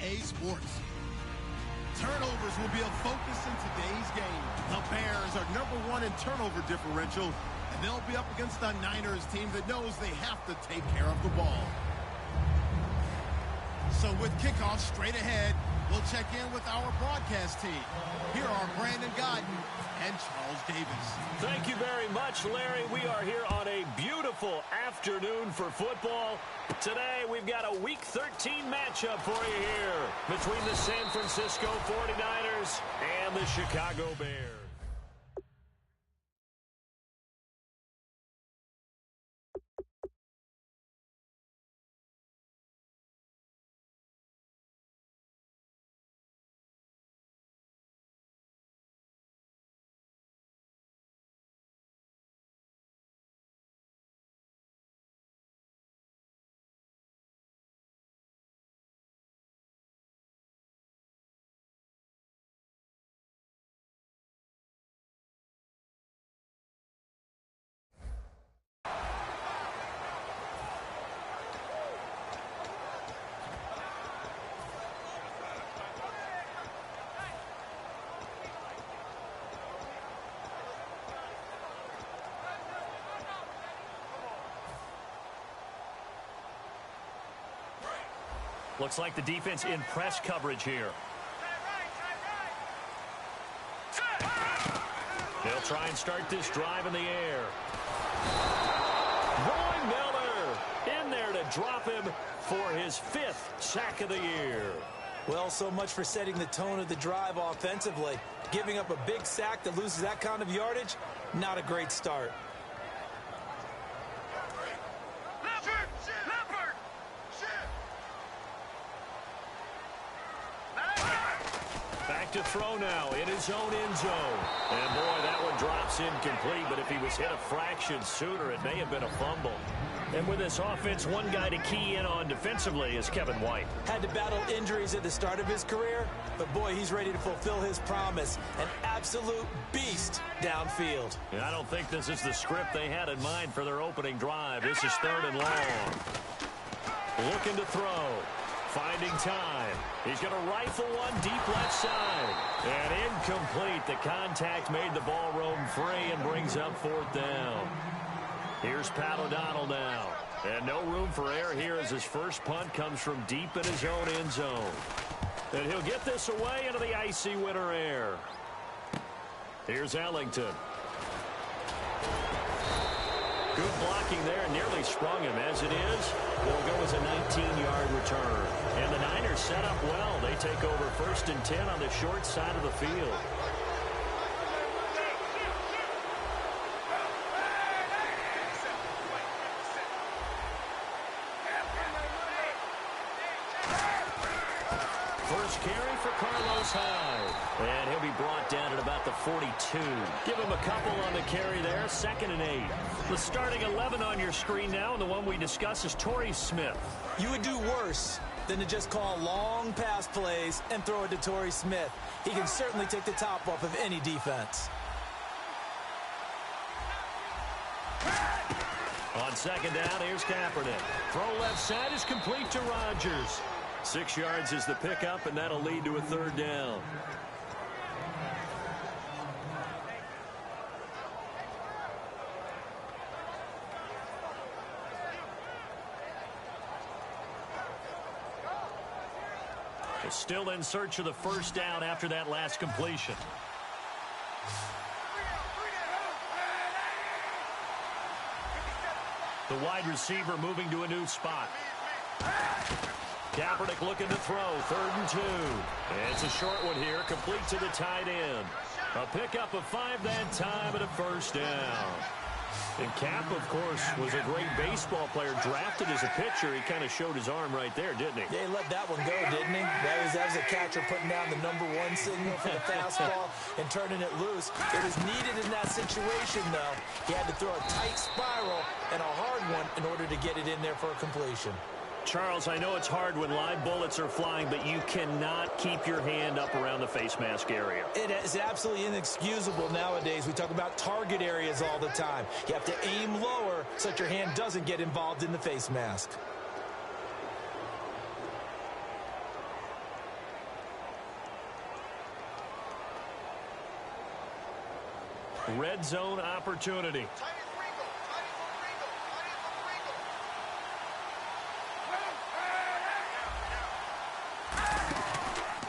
EA Sports. Turnovers will be a focus in today's game. The Bears are #1 in turnover differential, and they'll be up against a Niners team that knows they have to take care of the ball. So with kickoff straight ahead, we'll check in with our broadcast team. Here are Brandon Godden and Charles Davis. Thank you very much, Larry. We are here on a beautiful afternoon for football. Today, we've got a Week 13 matchup for you here between the San Francisco 49ers and the Chicago Bears. Looks like the defense in press coverage here. They'll try and start this drive in the air. Roy Miller in there to drop him for his 5th sack of the year. Well, so much for setting the tone of the drive offensively. Giving up a big sack that loses that kind of yardage, not a great start. To throw now in his own end zone. And boy, that one drops incomplete, but if he was hit a fraction sooner, it may have been a fumble. And with this offense, one guy to key in on defensively is Kevin White. Had to battle injuries at the start of his career, but boy, he's ready to fulfill his promise. An absolute beast downfield. And I don't think this is the script they had in mind for their opening drive. This is 3rd and long. Looking to throw. Finding time. He's going to rifle one deep left side. And incomplete. The contact made the ball roam free and brings up 4th down. Here's Pat O'Donnell now. And no room for error here as his first punt comes from deep in his own end zone. And he'll get this away into the icy winter air. Here's Ellington. Good blocking there, nearly sprung him. As it is, they'll go as a 19-yard return. And the Niners set up well. They take over 1st and 10 on the short side of the field. First carry for Carlos Hyde. And he'll be brought down at about the 42. Give him a couple on the carry there. 2nd and 8. The starting 11 on your screen now, and the one we discuss is Torrey Smith. You would do worse than to just call long pass plays and throw it to Torrey Smith. He can certainly take the top off of any defense. On 2nd down, here's Kaepernick. Throw left side is complete to Rodgers. 6 yards is the pickup, and that'll lead to a 3rd down. Still in search of the 1st down after that last completion. The wide receiver moving to a new spot. Kaepernick looking to throw. 3rd and 2. And it's a short one here, complete to the tight end. A pickup of 5 that time and a 1st down. And Cap, of course, was a great baseball player, drafted as a pitcher. He kind of showed his arm right there, didn't he? Yeah, he let that one go, didn't he? That was a catcher putting down the #1 signal for the fastball and turning it loose. It was needed in that situation, though. He had to throw a tight spiral and a hard one in order to get it in there for a completion. Charles, I know it's hard when live bullets are flying, but you cannot keep your hand up around the face mask area. It is absolutely inexcusable nowadays. We talk about target areas all the time. You have to aim lower so that your hand doesn't get involved in the face mask. Red zone opportunity.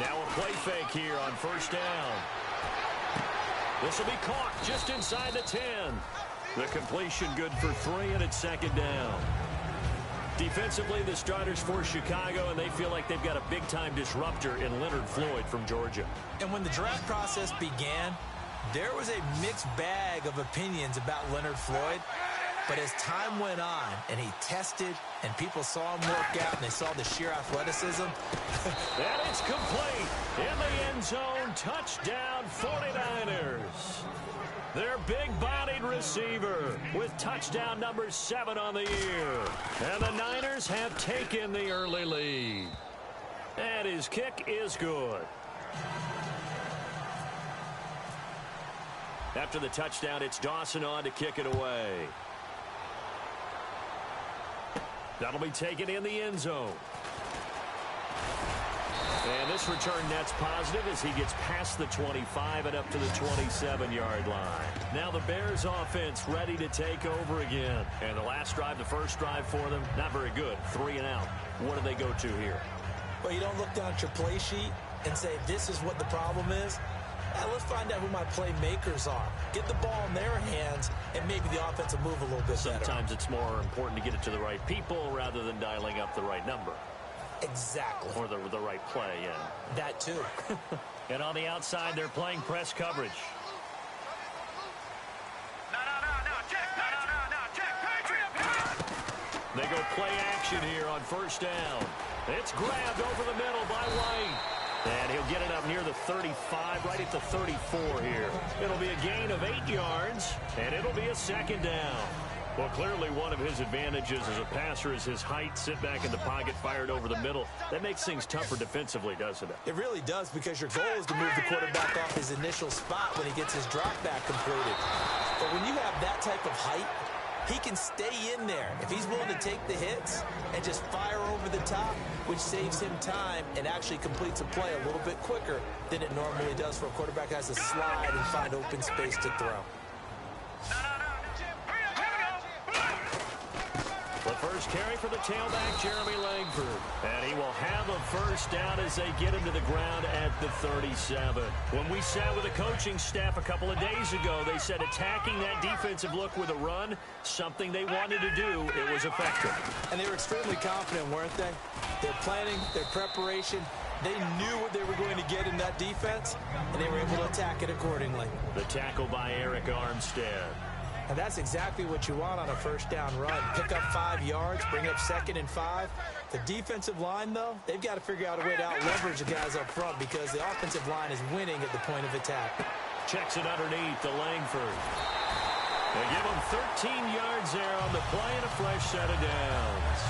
Now a play fake here on first down. This will be caught just inside the 10. The completion good for 3, and it's second down. Defensively, the starters for Chicago, and they feel like they've got a big-time disruptor in Leonard Floyd from Georgia. And when the draft process began, there was a mixed bag of opinions about Leonard Floyd. But as time went on and he tested and people saw him work out and they saw the sheer athleticism. And it's complete. In the end zone, touchdown 49ers. Their big-bodied receiver with touchdown number 7 on the year. And the Niners have taken the early lead. And his kick is good. After the touchdown, it's Dawson on to kick it away. That'll be taken in the end zone. And this return net's positive as he gets past the 25 and up to the 27-yard line. Now the Bears offense ready to take over again. And the last drive, the first drive for them, not very good. 3 and out. What do they go to here? Well, you don't look down at your play sheet and say, this is what the problem is. Let's find out who my playmakers are. Get the ball in their hands, and maybe the offense will move a little bit better. Sometimes it's more important to get it to the right people rather than dialing up the right number. Exactly. Or the right play, yeah. That too. And on the outside, they're playing press coverage. They go play action here on first down. It's grabbed over the middle by White. And he'll get it up near the 35, right at the 34 here. It'll be a gain of 8 yards, and it'll be a second down. Well, clearly one of his advantages as a passer is his height. Sit back in the pocket, fired over the middle. That makes things tougher defensively, doesn't it? It really does, because your goal is to move the quarterback off his initial spot when he gets his drop back completed. But when you have that type of height, he can stay in there if he's willing to take the hits and just fire over the top, which saves him time and actually completes a play a little bit quicker than it normally does for a quarterback who has to slide and find open space to throw. The first carry for the tailback, Jeremy Langford. And he will have a first down as they get him to the ground at the 37. When we sat with the coaching staff a couple of days ago, they said attacking that defensive look with a run, something they wanted to do, it was effective. And they were extremely confident, weren't they? Their planning, their preparation, they knew what they were going to get in that defense, and they were able to attack it accordingly. The tackle by Eric Armstead. And that's exactly what you want on a first down run. Pick up 5 yards, bring up 2nd and 5. The defensive line, though, they've got to figure out a way to out-leverage the guys up front because the offensive line is winning at the point of attack. Checks it underneath to Langford. They give him 13 yards there on the play and a fresh set of downs.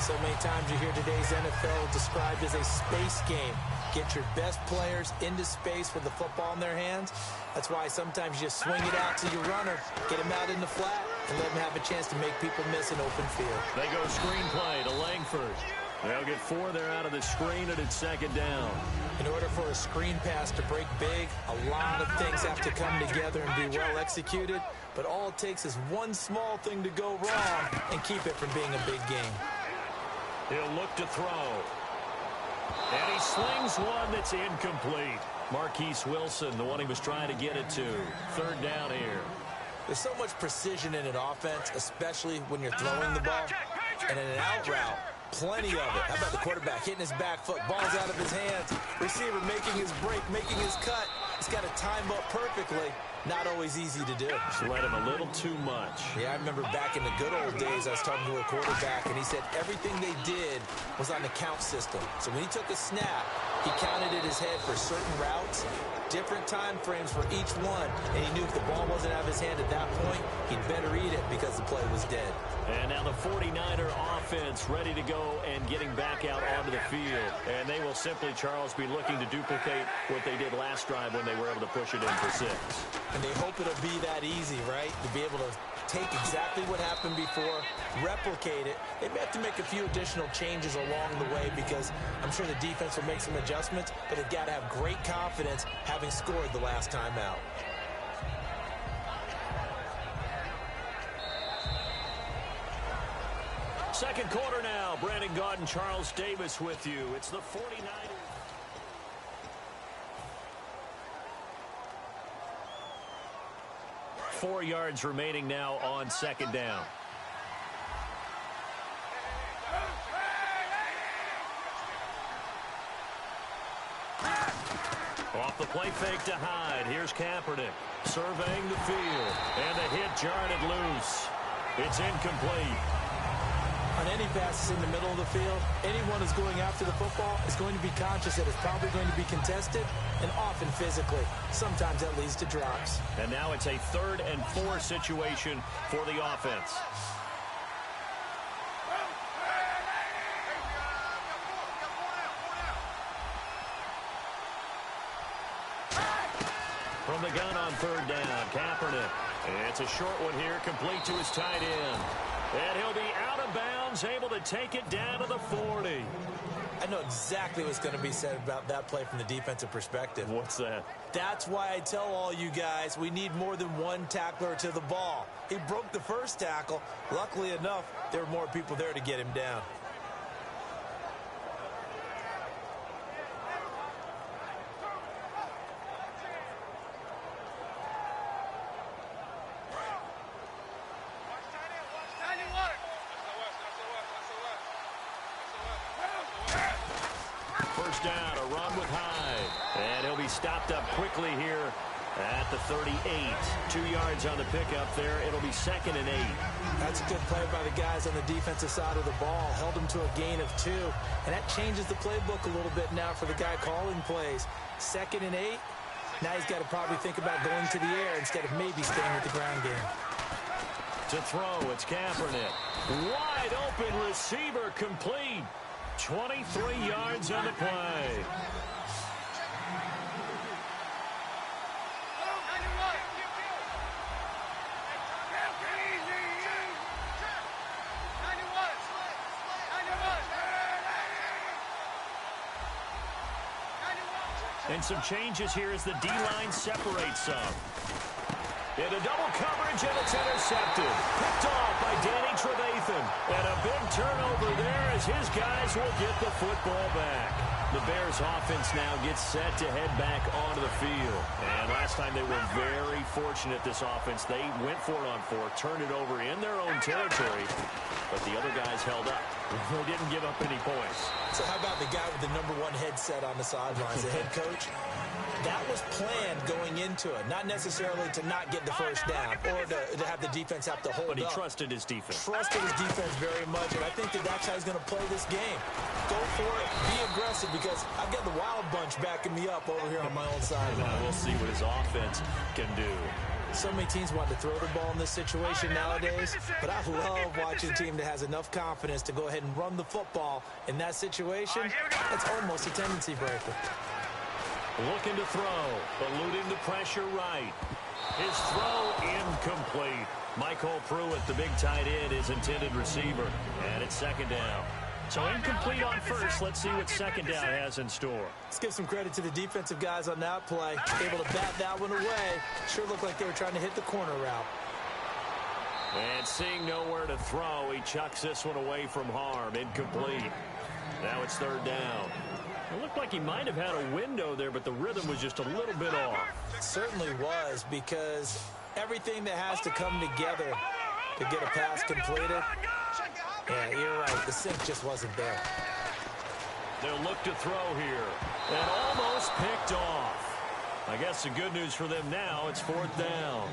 So many times you hear today's NFL described as a space game. Get your best players into space with the football in their hands. That's why sometimes you just swing it out to your runner, get him out in the flat, and let him have a chance to make people miss an open field. They go screen play to Langford. They'll get 4 there out of the screen, and it's second down. In order for a screen pass to break big, a lot of things have to come together and be well executed, but all it takes is one small thing to go wrong and keep it from being a big game. He'll look to throw. And he slings one that's incomplete. Marquise Wilson, the one he was trying to get it to. Third down here. There's so much precision in an offense, especially when you're throwing the ball. And in an out route, plenty of it. How about the quarterback hitting his back foot, ball's out of his hands, receiver making his break, making his cut. He's got to time up perfectly. Not always easy to do. Just let him a little too much. Yeah, I remember back in the good old days, I was talking to a quarterback, and he said everything they did was on the count system. So when he took a snap, he counted in his head for certain routes, different time frames for each one, and he knew if the ball wasn't out of his hand at that point, he'd better eat it because the play was dead. And now the 49er offense ready to go and getting back out onto the field. And they will simply, Charles, be looking to duplicate what they did last drive when they were able to push it in for 6. And they hope it'll be that easy, right? To be able to take exactly what happened before, replicate it. They may have to make a few additional changes along the way because I'm sure the defense will make some adjustments, but they've got to have great confidence having scored the last time out. second quarter now. Brandon Gaudin and Charles Davis with you. It's the 49ers. 4 yards remaining now on second down. Off the play fake to Hyde. Here's Kaepernick surveying the field. And the hit jarred it loose. It's incomplete. On any passes in the middle of the field, anyone who's going after the football is going to be conscious that it's probably going to be contested and often physically. Sometimes that leads to drops. And now it's a 3rd and 4 situation for the offense. From the gun on 3rd down, Kaepernick. It's a short one here, complete to his tight end. And he'll be out of bounds, able to take it down to the 40. I know exactly what's going to be said about that play from the defensive perspective. What's that? That's why I tell all you guys we need more than one tackler to the ball. He broke the first tackle. Luckily enough, there were more people there to get him down. First down, a run with Hyde. And he'll be stopped up quickly here at the 38. 2 yards on the pickup there. It'll be 2nd and 8. That's a good play by the guys on the defensive side of the ball. Held him to a gain of 2. And that changes the playbook a little bit now for the guy calling plays. 2nd and 8. Now he's got to probably think about going to the air instead of maybe staying with the ground game. To throw, it's Kaepernick. Wide open receiver, complete. 23 yards on the play. And some changes here as the D-line separates some. Into double coverage, and it's intercepted. Picked off by Danny Trevathan. And a big turnover there as his guys will get the football back. The Bears offense now gets set to head back onto the field. And last time they were very fortunate, this offense. They went for it on 4, turned it over in their own territory. But the other guys held up. They didn't give up any points. So how about the guy with the #1 headset on the sidelines, the head coach? That was planned going into it, not necessarily to not get the first down or to have the defense have to hold up. But he trusted his defense. Trusted his defense very much, and I think that's how he's going to play this game. Go for it, be aggressive, because I've got the Wild Bunch backing me up over here on my own sideline. We'll see what his offense can do. So many teams want to throw the ball in this situation nowadays, but I love watching a team that has enough confidence to go ahead and run the football. In that situation, it's almost a tendency breaker. Looking to throw, eluding the pressure right. His throw incomplete. Michael Pruitt, the big tight end, his intended receiver. And it's 2nd down. So incomplete on first. Let's see what 2nd down has in store. Let's give some credit to the defensive guys on that play. Able to bat that one away. Sure looked like they were trying to hit the corner route. And seeing nowhere to throw, he chucks this one away from harm. Incomplete. Now it's 3rd down. It looked like he might have had a window there, but the rhythm was just a little bit off. It certainly was, because everything that has to come together to get a pass completed, yeah, you're right, the sync just wasn't there. They'll look to throw here, and almost picked off. I guess the good news for them now, it's 4th down.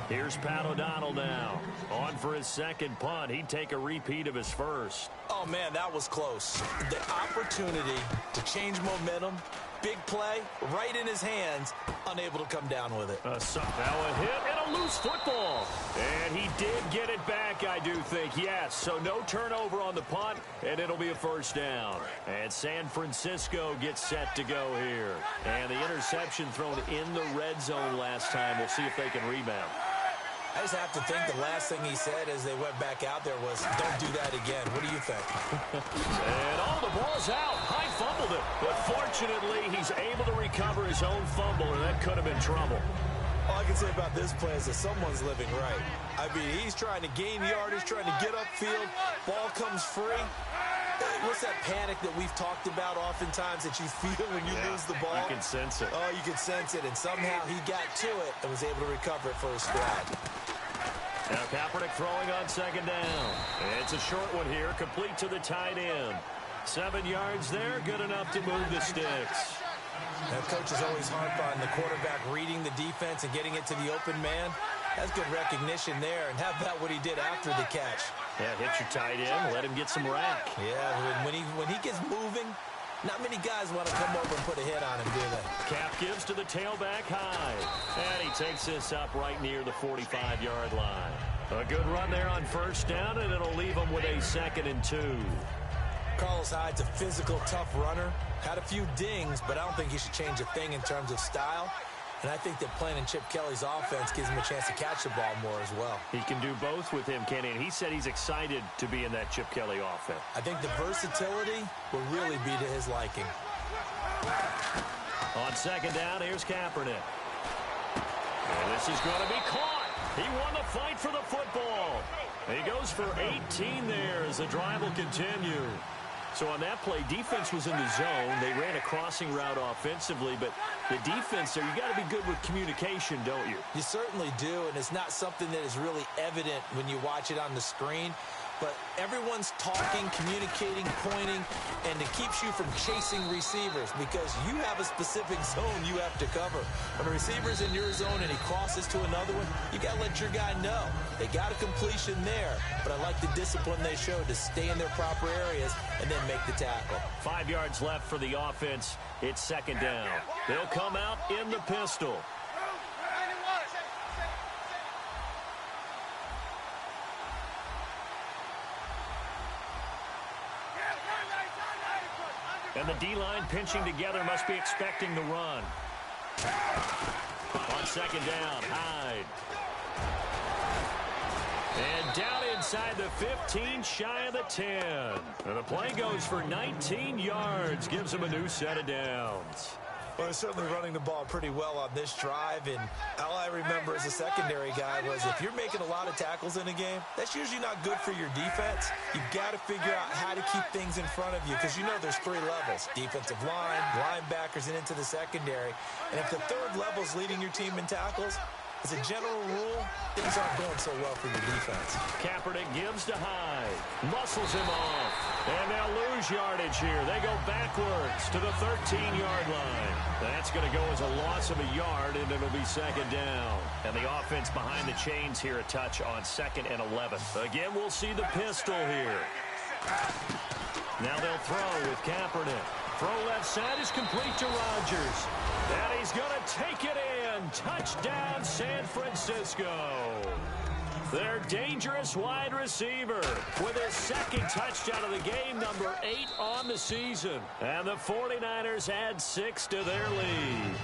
Here's Pat O'Donnell now. On for his 2nd punt. He'd take a repeat of his first. Oh, man, that was close. The opportunity to change momentum, big play, right in his hands, unable to come down with it. Now a hit and a loose football. And he did get it back, I do think, yes. So no turnover on the punt, and it'll be a 1st down. And San Francisco gets set to go here. And the interception thrown in the red zone last time. We'll see if they can rebound. I just have to think the last thing he said as they went back out there was, don't do that again. What do you think? And the ball's out. Hyde fumbled it. But fortunately, he's able to recover his own fumble, and that could have been trouble. All I can say about this play is that someone's living right. I mean, he's trying to gain yardage, trying to get upfield. Ball comes free. What's that panic that we've talked about oftentimes that you feel when you lose the ball? You can sense it. Oh, you can sense it. And somehow he got to it and was able to recover it for his squad. Now Kaepernick throwing on second down. It's a short one here, complete to the tight end. 7 yards there, good enough to move the sticks. Now, coaches always harp on the quarterback reading the defense and getting it to the open man. That's good recognition there. And how about what he did after the catch? Yeah, hit your tight end, let him get some rack. Yeah, when he gets moving, not many guys want to come over and put a hit on him, do they? Cap gives to the tailback high. And he takes this up right near the 45-yard line. A good run there on first down, and it'll leave him with a 2nd and 2. Carlos Hyde's a physical, tough runner. Had a few dings, but I don't think he should change a thing in terms of style. And I think that playing in Chip Kelly's offense gives him a chance to catch the ball more as well. He can do both with him, Kenny, and he said he's excited to be in that Chip Kelly offense. I think the versatility will really be to his liking. On second down, here's Kaepernick. And this is going to be caught. He won the fight for the football. He goes for 18 there as the drive will continue. So on that play, defense was in the zone. They ran a crossing route offensively, but the defense there, you got to be good with communication, don't you? You certainly do, and it's not something that is really evident when you watch it on the screen. But everyone's talking, communicating, pointing, and it keeps you from chasing receivers because you have a specific zone you have to cover. When a receiver's in your zone and he crosses to another one, you got to let your guy know. They got a completion there, but I like the discipline they showed to stay in their proper areas and then make the tackle. 5 yards left for the offense. It's second down. They'll come out in the pistol. And the D-line pinching together must be expecting the run. On second down, Hyde. And down inside the 15, shy of the 10. And the play goes for 19 yards, gives him a new set of downs. Well, they're certainly running the ball pretty well on this drive, and all I remember as a secondary guy was if you're making a lot of tackles in a game, that's usually not good for your defense. You've got to figure out how to keep things in front of you because you know there's 3 levels, defensive line, linebackers, and into the secondary. And if the 3rd level is leading your team in tackles, as a general rule, things aren't going so well for your defense. Kaepernick gives to Hyde, muscles him off, and they'll lose yardage here. They go backwards to the 13-yard line. That's going to go as a loss of a yard, and it'll be second down. And the offense behind the chains here a touch on 2nd and 11. Again, we'll see the pistol here. Now they'll throw with Kaepernick. Throw left side is complete to Rodgers. And he's going to take it in. Touchdown, San Francisco. Their dangerous wide receiver with his 2nd touchdown of the game, number 8 on the season. And the 49ers add 6 to their lead.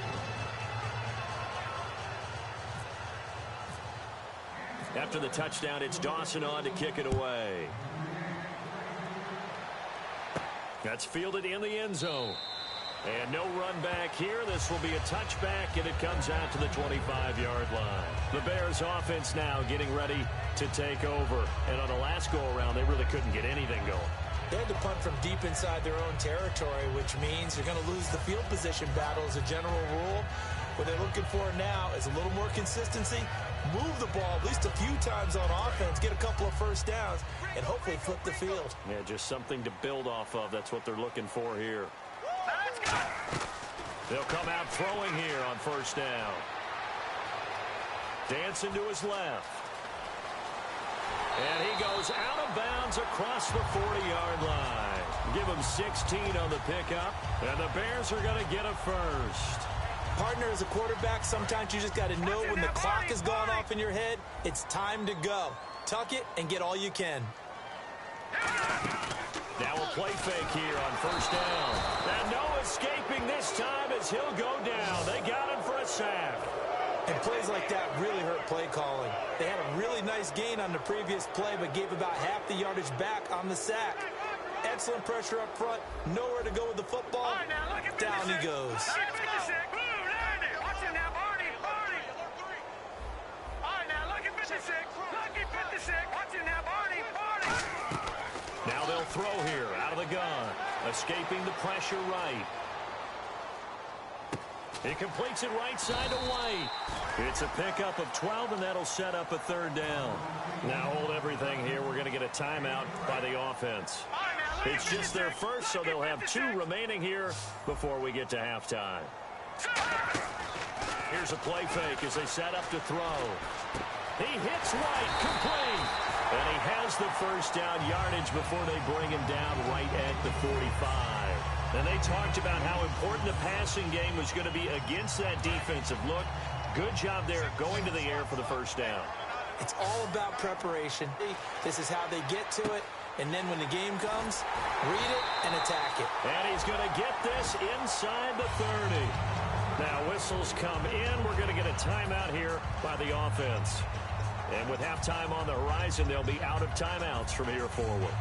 After the touchdown, it's Dawson on to kick it away. That's fielded in the end zone. And no run back here. This will be a touchback, and it comes out to the 25-yard line. The Bears offense now getting ready to take over. And on the last go-around, they really couldn't get anything going. They had to punt from deep inside their own territory, which means they're going to lose the field position battle as a general rule. What they're looking for now is a little more consistency, move the ball at least a few times on offense, get a couple of first downs, and hopefully flip the field. Yeah, just something to build off of. That's what they're looking for here. They'll come out throwing here on first down. Dancing to his left. And he goes out of bounds across the 40-yard line. Give him 16 on the pickup, and the Bears are going to get a first. Partner, as a quarterback, sometimes you just got to know when the clock has gone off in your head, it's time to go. Tuck it and get all you can. Now a play fake here on first down. And no escaping this time as he'll go down. They got him for a sack. And plays like that really hurt play calling. They had a really nice gain on the previous play, but gave about half the yardage back on the sack. Excellent pressure up front. Nowhere to go with the football. Down he goes. 56. Lucky 56. Watching now, Barney. Now they'll throw here out of the gun. Escaping the pressure right. He completes it right side to White. It's a pickup of 12, and that'll set up a third down. Now hold everything here. We're going to get a timeout by the offense. It's just their first, so they'll have 2 remaining here before we get to halftime. Here's a play fake as they set up to throw. He hits White, complete. And he has the first down yardage before they bring him down right at the 45. And they talked about how important the passing game was going to be against that defensive look. Good job there going to the air for the first down. It's all about preparation. This is how they get to it. And then when the game comes, read it and attack it. And he's going to get this inside the 30. Now whistles come in. We're going to get a timeout here by the offense. And with halftime on the horizon, they'll be out of timeouts from here forward.